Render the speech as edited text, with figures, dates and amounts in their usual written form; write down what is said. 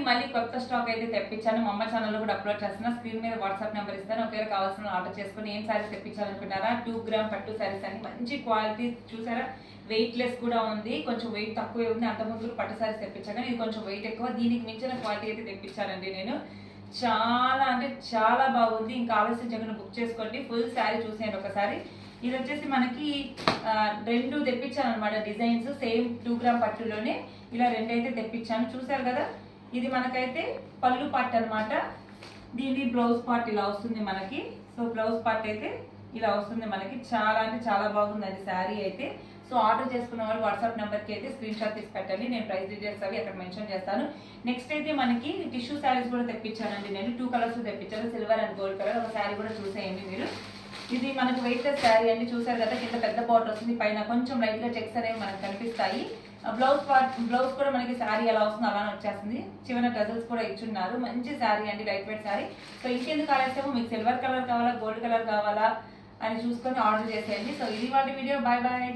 మళ్ళీ కొత్త స్టాక్ అయితే తెప్పించాను. మా అమ్మ ఛానల్లో కూడా అప్లోడ్ చేస్తున్నా. స్క్రీన్ మీద వాట్సాప్ నెంబర్ ఇస్తాను. ఒకవేళ కావాల్సిన ఆర్డర్ చేసుకుని ఏం శారీస్ తెప్పించాలనుకుంటారా 2 గ్రామ్ పట్టు శారీస్ అని మంచి క్వాలిటీ చూసారా, వెయిట్ లెస్ కూడా ఉంది, కొంచెం వెయిట్ తక్కువే ఉంది. అంతకుముందు పట్టు శారీస్ తెప్పించాను, ఇది కొంచెం వెయిట్ ఎక్కువ. దీనికి మించిన క్వాలిటీ అయితే తెప్పించానండి నేను. చాలా అంటే చాలా బాగుంది. ఇంకా ఆలోచించకుండా బుక్ చేసుకోండి. ఫుల్ శారీ చూసేయండి ఒకసారి. ఇది వచ్చేసి మనకి 2 తెప్పించాను అనమాట డిజైన్స్. సేమ్ 2 గ్రామ్ పట్టులోనే ఇలా 2 అయితే తెప్పించాను. చూసారు కదా, ఇది మనకైతే పళ్ళు పార్ట్ అనమాట. దీని బ్లౌజ్ పార్ట్ ఇలా వస్తుంది మనకి. సో బ్లౌజ్ పార్ట్ అయితే ఇలా వస్తుంది మనకి. చాలా అంటే చాలా బాగుందండి శారీ అయితే. సో ఆర్డర్ చేసుకున్న వాళ్ళు వాట్సాప్ నెంబర్కి అయితే స్క్రీన్ షాట్ తీసి పెట్టండి. నేను ప్రైస్ డీటెయిల్స్ అవి అక్కడ మెన్షన్ చేస్తాను. నెక్స్ట్ అయితే మనకి టిష్యూ శారీస్ కూడా తెప్పించానండి నేను. 2 కలర్స్ తెప్పించాను, సిల్వర్ అండ్ గోల్డ్ కలర్. ఒక శారీ కూడా చూసేయండి మీరు. ఇది మనకు వెయిట్లెస్ శారీ అండి. చూసారు కదా, కింద పెద్ద బార్డర్ వస్తుంది, పైన కొంచెం లైట్ గా చెక్స్ అనేవి మనకు కనిపిస్తాయి. బ్లౌజ్ కూడా మనకి శారీ ఎలా వస్తుందో అలానే వచ్చేస్తుంది. చివరి టజల్స్ కూడా ఇచ్చున్నారు. మంచి శారీ అండి, లైట్ వెయిట్ శారీ. సో ఇంకెందుకు ఆలస్యమో, మీకు సిల్వర్ కలర్ కావాలా గోల్డ్ కలర్ కావాలా అని చూసుకొని ఆర్డర్ చేసేయండి. సో ఇది వాటి వీడియో. Bye bye.